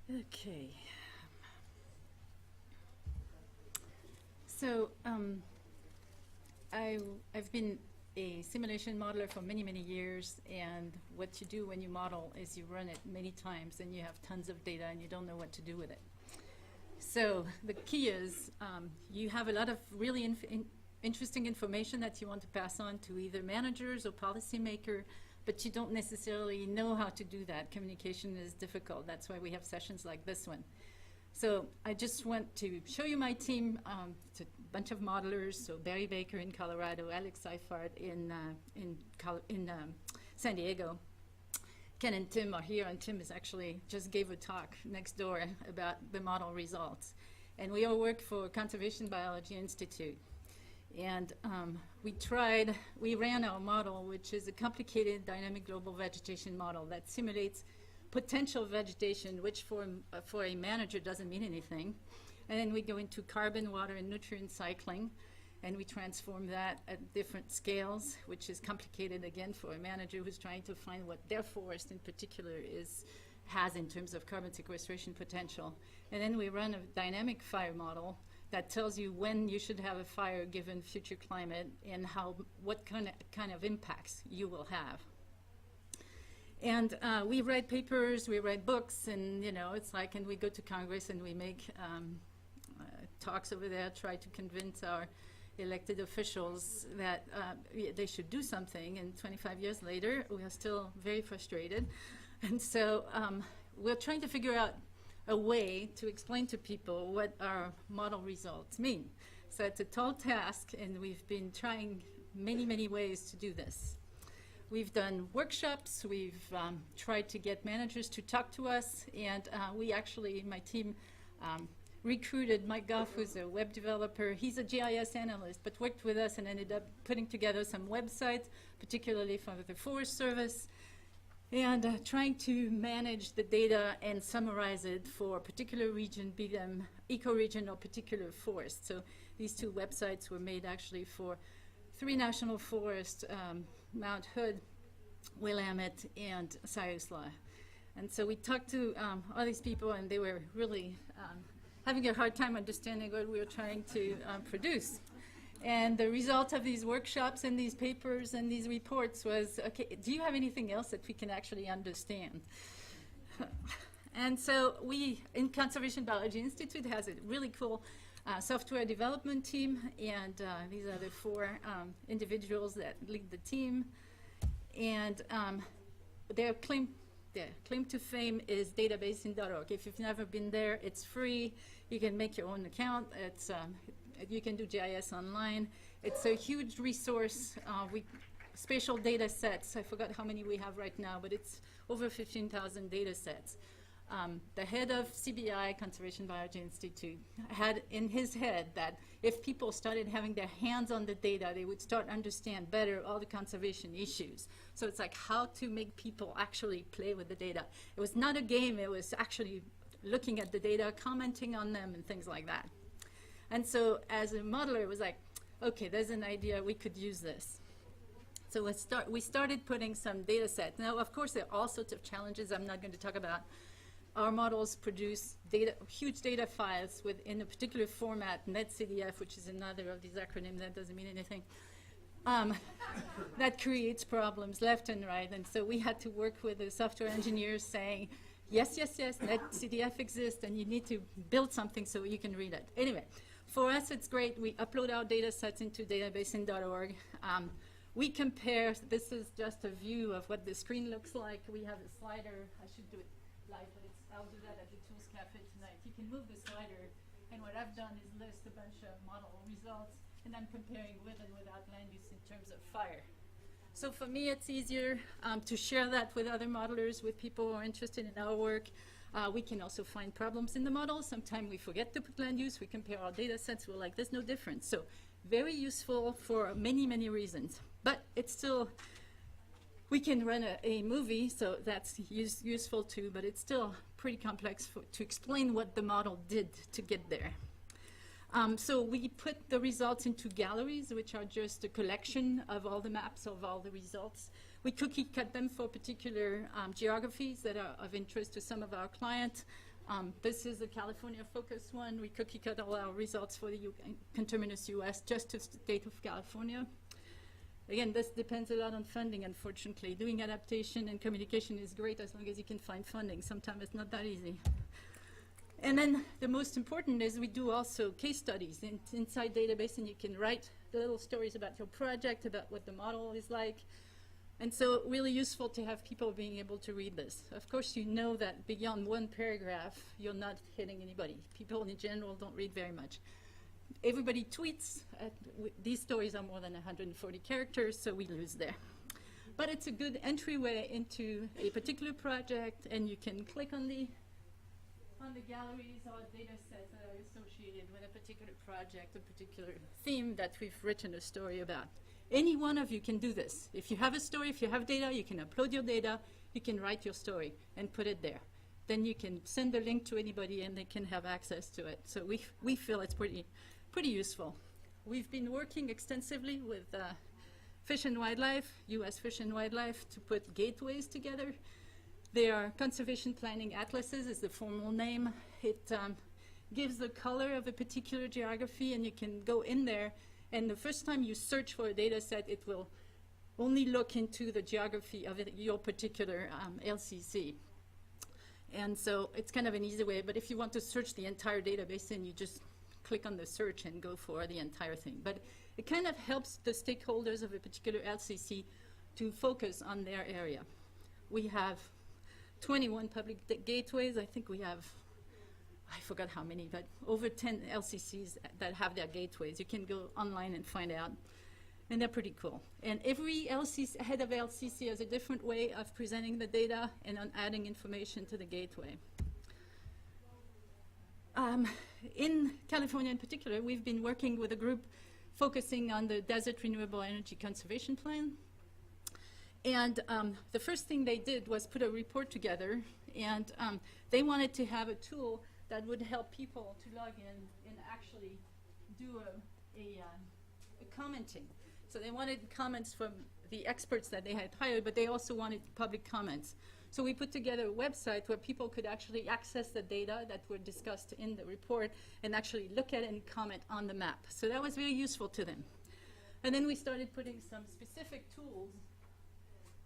Okay. So I've been a simulation modeler for many, many years, and what you do when you model is you run it many times and you have tons of data and you don't know what to do with it. So the key is you have a lot of really interesting information that you want to pass on to either managers or policymakers, but you don't necessarily know how to do that. Communication is difficult. That's why we have sessions like this one. So I just want to show you my team. It's a bunch of modelers. So Barry Baker in Colorado, Alex Seifert in San Diego. Ken and Tim are here, and Tim is actually just gave a talk next door about the model results. And we all work for Conservation Biology Institute. And we ran our model, which is a complicated dynamic global vegetation model that simulates potential vegetation, which for a manager doesn't mean anything. And then we go into carbon, water, and nutrient cycling, and we transform that at different scales, which is complicated again for a manager who's trying to find what their forest in particular has in terms of carbon sequestration potential. And then we run a dynamic fire model that tells you when you should have a fire given future climate and what kind of impacts you will have. And we write papers, we write books, and it's like, and we go to Congress and we make talks over there, try to convince our elected officials that they should do something. And 25 years later, we are still very frustrated. And so we're trying to figure out a way to explain to people what our model results mean. So it's a tall task, and we've been trying many, many ways to do this. We've done workshops, we've tried to get managers to talk to us, and we actually, my team, recruited Mike Goff, who's a web developer. He's a GIS analyst, but worked with us and ended up putting together some websites, particularly for the Forest Service, and trying to manage the data and summarize it for a particular region, be them ecoregion or particular forest. So these two websites were made actually for 3 national forests, Mount Hood, Willamette, and Siuslaw. And so we talked to all these people, and they were really having a hard time understanding what we were trying to produce. And the result of these workshops and these papers and these reports was, okay, do you have anything else that we can actually understand? And so we, in Conservation Biology Institute, has a really cool software development team, and these are the 4 individuals that lead the team. And their claim to fame is databasin.org. If you've never been there, it's free. You can make your own account. It's you can do GIS online. It's a huge resource. Spatial data sets, I forgot how many we have right now, but it's over 15,000 data sets. The head of CBI, Conservation Biology Institute, had in his head that if people started having their hands on the data, they would start understand better all the conservation issues. So it's like how to make people actually play with the data. It was not a game, it was actually looking at the data, commenting on them, and things like that. And so as a modeler, it was like, okay, there's an idea, we could use this. So we started putting some data sets. Now, of course, there are all sorts of challenges I'm not going to talk about. Our models produce huge data files in a particular format, NetCDF, which is another of these acronyms that doesn't mean anything. That creates problems left and right. And so we had to work with the software engineers saying, yes, NetCDF exists, and you need to build something so you can read it. Anyway, for us, it's great. We upload our data sets into databasin.org. We compare, this is just a view of what the screen looks like. We have a slider. I should do it live, but I'll do that at the Tools Cafe tonight. You can move the slider, and what I've done is list a bunch of model results, and I'm comparing with and without land use in terms of fire. So for me, it's easier to share that with other modelers, with people who are interested in our work. We can also find problems in the model. Sometimes we forget to put land use. We compare our data sets. We're like, there's no difference. So very useful for many, many reasons. But it's still, we can run a movie, so that's useful too, but it's still pretty complex to explain what the model did to get there. So we put the results into galleries, which are just a collection of all the maps of all the results. We cookie cut them for particular geographies that are of interest to some of our clients. This is the California focus one. We cookie cut all our results for the conterminous US just to the state of California. Again, this depends a lot on funding, unfortunately. Doing adaptation and communication is great as long as you can find funding. Sometimes it's not that easy. And then the most important is we do also case studies inside database, and you can write the little stories about your project, about what the model is like. And so really useful to have people being able to read this. Of course, you know that beyond one paragraph, you're not hitting anybody. People in general don't read very much. Everybody tweets. These stories are more than 140 characters, so we lose there. But it's a good entryway into a particular project, and you can click on the galleries or data sets that are associated with a particular project, a particular theme that we've written a story about. Any one of you can do this. If you have a story, if you have data, you can upload your data, you can write your story and put it there. Then you can send the link to anybody and they can have access to it. So we feel it's pretty useful. We've been working extensively with Fish and Wildlife, US Fish and Wildlife, to put gateways together. They are conservation planning atlases is the formal name. It gives the color of a particular geography, and you can go in there, and the first time you search for a data set, it will only look into the geography of your particular LCC. And so it's kind of an easy way, but if you want to search the entire database, then you just click on the search and go for the entire thing. But it kind of helps the stakeholders of a particular LCC to focus on their area. We have 21 public gateways. I think we have, I forgot how many, but over 10 LCCs that have their gateways. You can go online and find out, and they're pretty cool. And every LCC, head of LCC has a different way of presenting the data and on adding information to the gateway. In California in particular, we've been working with a group focusing on the Desert Renewable Energy Conservation Plan. And the first thing they did was put a report together, and they wanted to have a tool that would help people to log in and actually do a commenting. So they wanted comments from the experts that they had hired, but they also wanted public comments. So we put together a website where people could actually access the data that were discussed in the report and actually look at it and comment on the map. So that was very useful to them. And then we started putting some specific tools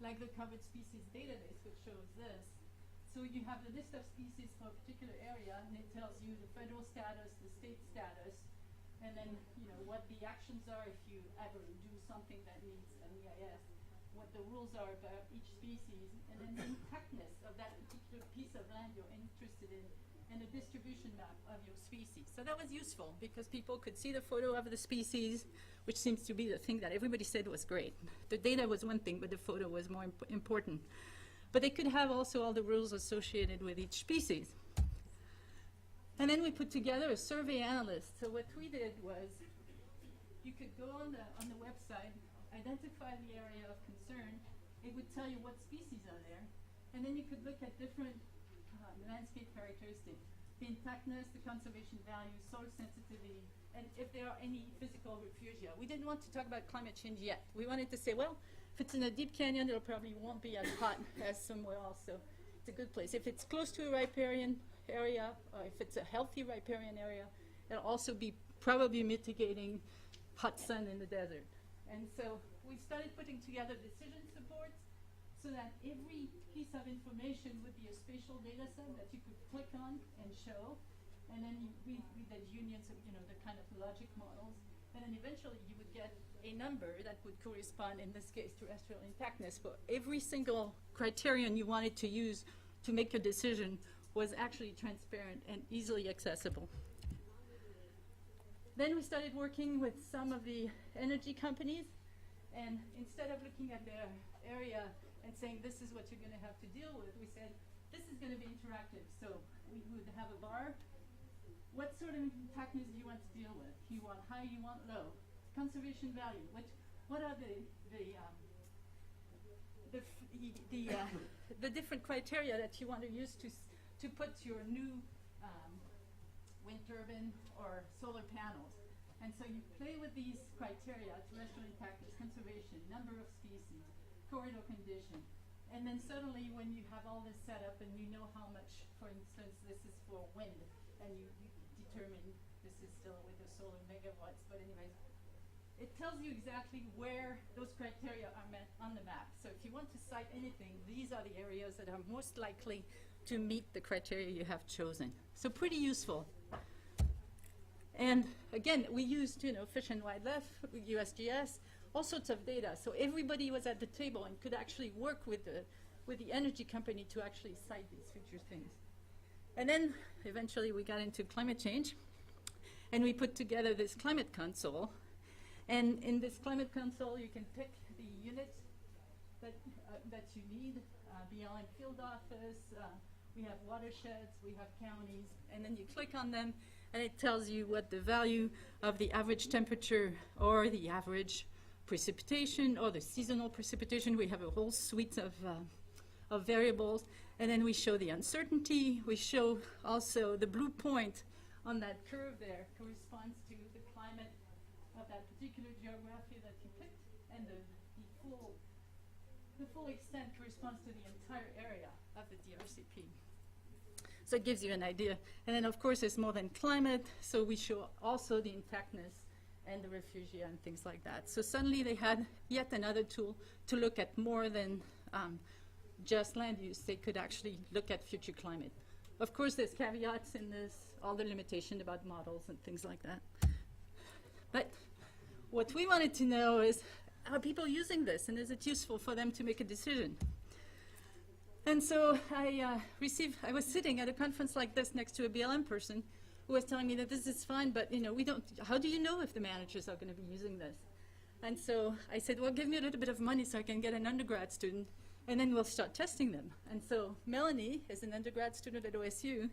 like the covered species database, which shows this. So you have the list of species for a particular area, and it tells you the federal status, the state status, and then what the actions are if you ever do something that needs an EIS, what the rules are about each species, and then the intactness of that particular piece of land you're interested in, and the distribution map of your species. So that was useful because people could see the photo of the species, which seems to be the thing that everybody said was great. The data was one thing, but the photo was more important. But they could have also all the rules associated with each species. And then we put together a survey analyst. So what we did was you could go on the website, identify the area of concern. It would tell you what species are there. And then you could look at different landscape characteristics, the intactness, the conservation value, soil sensitivity, and if there are any physical refugia. We didn't want to talk about climate change yet. We wanted to say, well, if it's in a deep canyon, it probably won't be as hot as somewhere else, so it's a good place. If it's close to a riparian area, or if it's a healthy riparian area, it'll also be probably mitigating hot sun in the desert. And so we started putting together decision supports so that every piece of information would be a spatial data set that you could click on and show. And then we did unions of the kind of logic models. And then eventually you would get a number that would correspond, in this case, terrestrial intactness. But every single criterion you wanted to use to make a decision was actually transparent and easily accessible. Then we started working with some of the energy companies. And instead of looking at their area and saying, this is what you're going to have to deal with, we said, this is going to be interactive. So we would have a bar. What sort of intactness do you want to deal with? You want high, you want low. Conservation value. What are the different criteria that you want to use to put your new wind turbine or solar panels? And so you play with these criteria: terrestrial intactness, conservation, number of species, corridor condition, And then suddenly when you have all this set up and you know how much, for instance, this is for wind, and you determine this is still with the solar megawatts, but anyways, it tells you exactly where those criteria are met on the map. So if you want to cite anything, these are the areas that are most likely to meet the criteria you have chosen. So pretty useful. And again, we used, Fish and Wildlife, USGS, all sorts of data. So everybody was at the table and could actually work with the energy company to actually cite these future things. And then eventually we got into climate change, and we put together this climate console. And in this climate console, you can pick the unit that you need, BLM field office, we have watersheds, we have counties, and then you click on them, and it tells you what the value of the average temperature or the average precipitation or the seasonal precipitation. We have a whole suite of variables, and then we show the uncertainty. We show also the blue point on that curve there corresponds to the climate of that particular geography that you picked, and the full extent corresponds to the entire area of the DRCP. So it gives you an idea. And then of course it's more than climate, so we show also the intactness and the refugia and things like that. So suddenly they had yet another tool to look at more than just land use. They could actually look at future climate. Of course there's caveats in this, all the limitation about models and things like that. But what we wanted to know is, are people using this, and is it useful for them to make a decision? And so I was sitting at a conference like this next to a BLM person who was telling me that this is fine, but how do you know if the managers are going to be using this? And so I said, well, give me a little bit of money so I can get an undergrad student, and then we'll start testing them. And so Melanie is an undergrad student at OSU,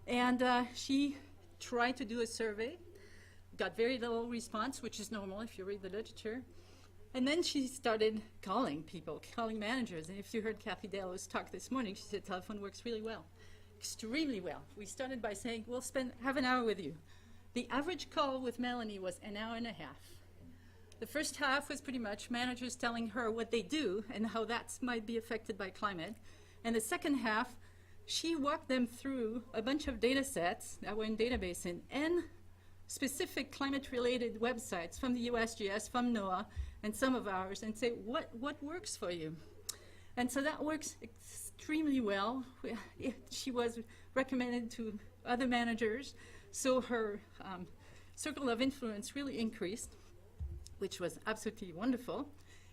and she tried to do a survey, got very little response, which is normal if you read the literature. And then she started calling people, calling managers. And if you heard Kathy Delos talk this morning, she said telephone works really well, extremely well. We started by saying, we'll have an hour with you. The average call with Melanie was an hour and a half. The first half was pretty much managers telling her what they do and how that might be affected by climate. And the second half, she walked them through a bunch of data sets that were in Databasin and specific climate-related websites from the USGS, from NOAA, and some of ours, and say, what works for you? And so that works extremely well. She was recommended to other managers, so her circle of influence really increased, which was absolutely wonderful.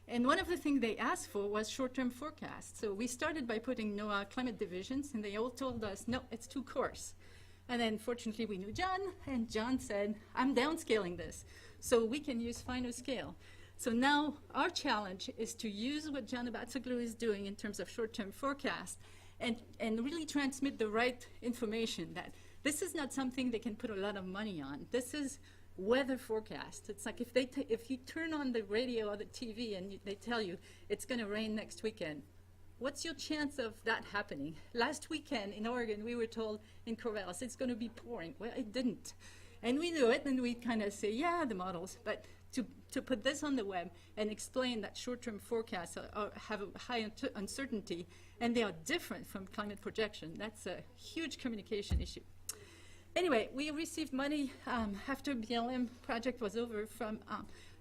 And one of the things they asked for was short-term forecasts. So we started by putting NOAA climate divisions, and they all told us, no, it's too coarse. And then fortunately we knew John, and John said, I'm downscaling this, so we can use finer scale. So now our challenge is to use what John Bachelet is doing in terms of short-term forecast and really transmit the right information, that this is not something they can put a lot of money on. This is weather forecast. It's like if you turn on the radio or the TV and they tell you it's going to rain next weekend, what's your chance of that happening? Last weekend in Oregon, we were told in Corvallis it's going to be pouring. Well, it didn't. And we knew it, and we kind of say, yeah, the models. But to put this on the web and explain that short-term forecasts have a high uncertainty, and they are different from climate projection, that's a huge communication issue. Anyway, we received money after BLM project was over from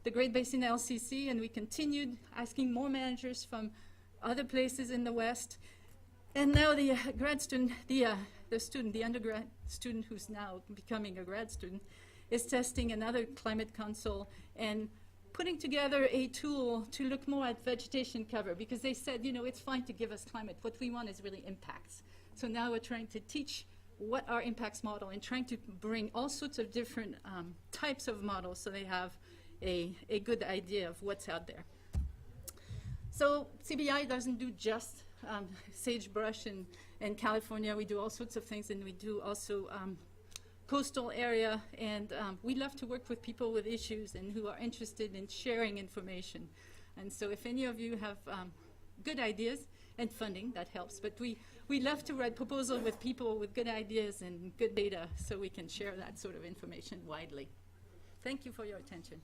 the Great Basin LCC, and we continued asking more managers from other places in the West. And now the grad student, the undergrad student who's now becoming a grad student, is testing another climate console and putting together a tool to look more at vegetation cover, because they said, it's fine to give us climate. What we want is really impacts. So now we're trying to teach what are impacts model and trying to bring all sorts of different types of models so they have a good idea of what's out there. So CBI doesn't do just sagebrush in California. We do all sorts of things, and we do also coastal area, and we love to work with people with issues and who are interested in sharing information. And so if any of you have good ideas, and funding, that helps, but we love to write proposals with people with good ideas and good data so we can share that sort of information widely. Thank you for your attention.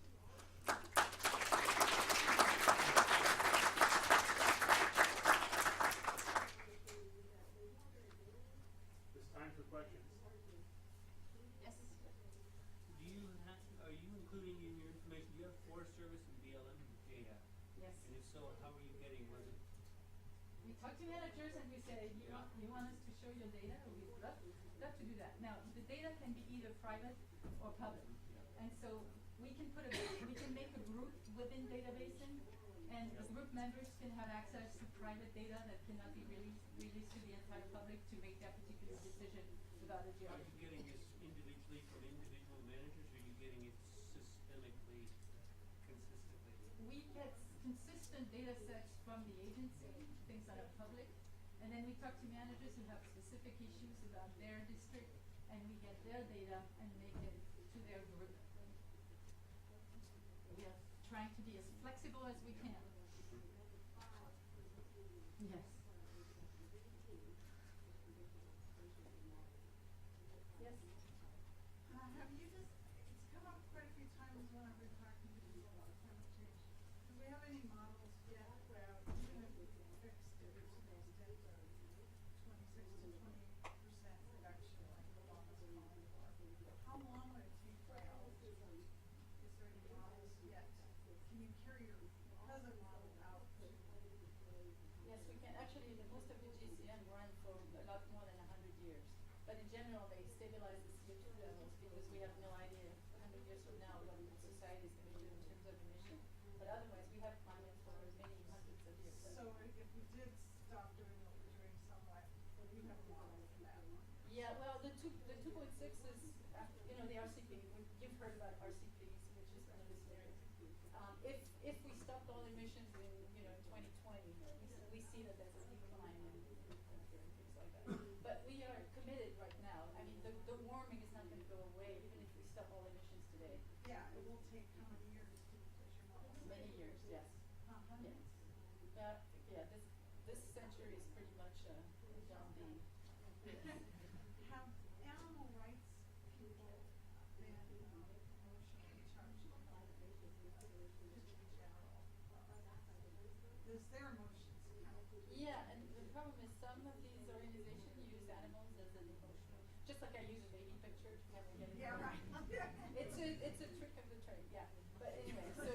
Forest Service and BLM data? Yes. And if so, how are you getting, was it? We talk to managers and we say, you want us to show your data? We'd love to do that. Now, the data can be either private or public. And so we can make a group within databases, and the group members can have access to private data that cannot be released to the entire public to make that particular decision about a Are job. you getting this individually from individual managers, or are you getting it systemically, consistently? We get consistent data sets from the agency, things that are public, and then we talk to managers who have specific issues about their district, and we get their data and make it to their group. We are trying to be as flexible as we can. Yes. Yes. Have you just, it's come up quite a few times when I've been talking to people about climate change. Do we have any models yet where even if we fixed it to the extent of 26 to 28% reduction, like Obama's calling for, how long would it take for all of this? Is there any models yet? Can you carry your present model out to? Yes, we can. Actually, most of the GCM run for a lot more than 100 years. But in general, they stabilize the CO2 levels because we have no idea 100 years from now what society is going to do in terms of emission. But otherwise, we have climate for many hundreds of years. So if we did stop doing what we're doing somewhat, we have a model for that one. Yeah, well, the 2.6 is, the RCP. You've heard about RCPs, which is one of the scenarios. If we stopped all emissions in 2020, we see that there's a decline in temperature and things like that. But we are committed right now. I mean, the warming is not going to go away even if we stop all emissions today. Yeah, it will take how many years to push your model? Many years, yes. Hundreds. Yeah. This century is pretty much a done deal. Have animal rights people been emotionally charged? Just in general. Does their emotions count? Yeah, and the problem is some of these organizations use animals as an emotional, just like I use a baby picture to kind of get it. Yeah, right. It's a trick of the trade, yeah. But anyway, so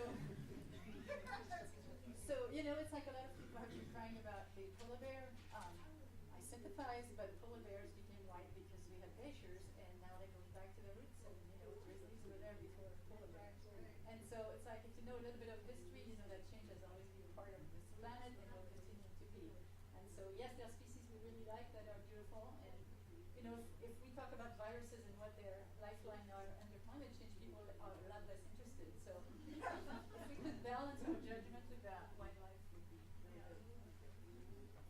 it's like a lot of people have been crying about the polar bear. I sympathize, but polar bears became white because we had glaciers, and now they're going back to their roots, and grizzlies were there before polar bears. And so it's like if you know a little bit of history, you know that change has always been part of this planet and will continue to be. And so yes, there are species we really like that are beautiful, and if we talk about viruses and what their lifeline are under climate change, people are a lot less interested. So if we could balance our judgment with that, wildlife would be really good.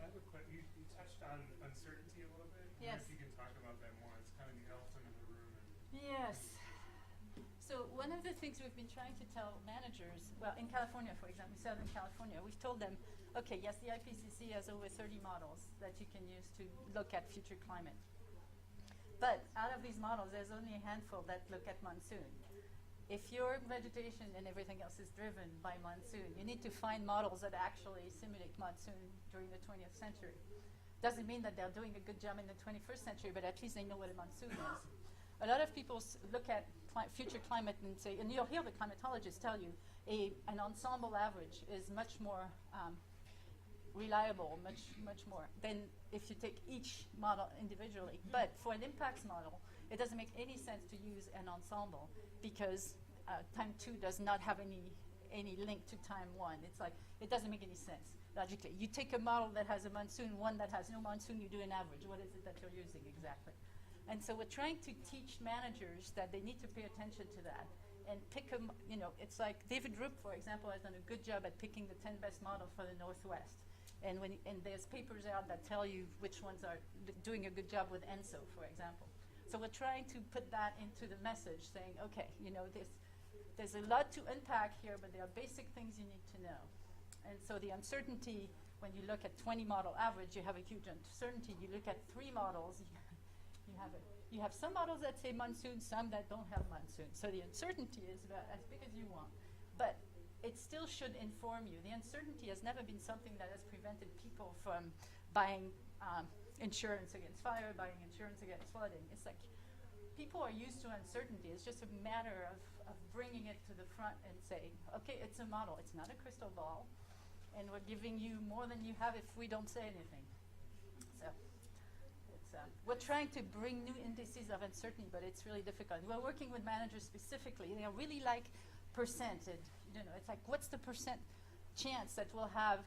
I have a question. You touched on uncertainty a little bit. I wonder Yes. if you can talk about that more. It's kind of the elephant in the room. Yes. So one of the things we've been trying to tell managers, well, in California, for example, Southern California, we've told them, okay, yes, the IPCC has over 30 models that you can use to look at future climate. But out of these models, there's only a handful that look at monsoon. If your vegetation and everything else is driven by monsoon, you need to find models that actually simulate monsoon during the 20th century. Doesn't mean that they're doing a good job in the 21st century, but at least they know what a monsoon is. A lot of people look at future climate and say, and you'll hear the climatologists tell you, an ensemble average is much more reliable, much more than if you take each model individually. But for an impacts model, it doesn't make any sense to use an ensemble because time 2 does not have any link to time 1. It's like, it doesn't make any sense logically. You take a model that has a monsoon, one that has no monsoon, you do an average. What is it that you're using exactly? And so we're trying to teach managers that they need to pay attention to that and pick them. It's like David Rupp, for example, has done a good job at picking the 10 best models for the Northwest. And there's papers out that tell you which ones are doing a good job with ENSO, for example. So we're trying to put that into the message, saying, okay, there's a lot to unpack here, but there are basic things you need to know. And so the uncertainty, when you look at 20 model average, you have a huge uncertainty. You look at 3 models, you have some models that say monsoon, some that don't have monsoon. So the uncertainty is about as big as you want. But it still should inform you. The uncertainty has never been something that has prevented people from buying insurance against fire, buying insurance against flooding. It's like people are used to uncertainty. It's just a matter of bringing it to the front and saying, okay, it's a model. It's not a crystal ball. And we're giving you more than you have if we don't say anything. So it's, we're trying to bring new indices of uncertainty, but it's really difficult. We're working with managers specifically. They are really like percentage. You know, it's like, what's the percent chance that we'll have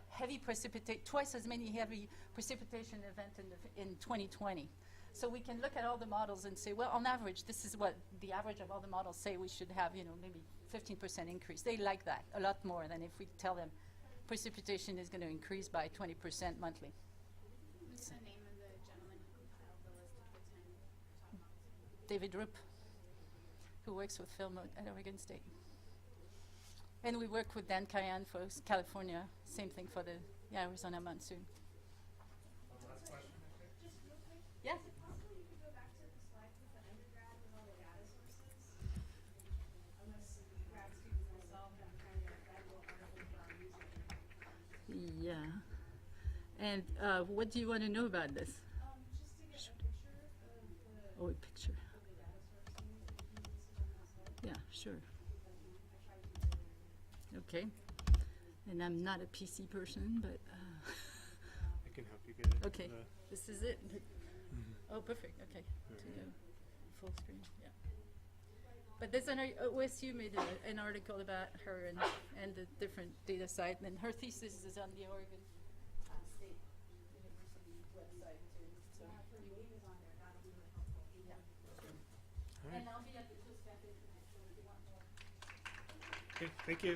twice as many heavy precipitation events in 2020? So we can look at all the models and say, well, on average, this is what the average of all the models say we should have, you know, maybe 15% increase. They like that a lot more than if we tell them precipitation is going to increase by 20% monthly. What's the name of the gentleman who compiled the list of the 10 top models? David Rupp, who works with Phil Mote at Oregon State. And we work with Dan Kayan for California. Same thing for the Arizona monsoon. Last question, I think. Just real quick. Yeah. Is it possible you could go back to the slide with the undergrad with all the data sources? Unless grad students themselves have kind of that little article about using it. Yeah. And what do you want to know about this? Just to get a picture of the Oh, a picture. data sources that you listed on that slide. Yeah, sure. I tried to Okay. And I'm not a PC person, but I can help you get it. okay. This is it. Oh, perfect. Okay. To the full screen. Yeah. But there's OSU made an article about her and the different data site, and her thesis is on the Oregon State University website too. So her name is on there. That'll be really helpful. yeah. All right. And I'll be at the Tools Cafe tonight, so if you want more. Okay, thank you.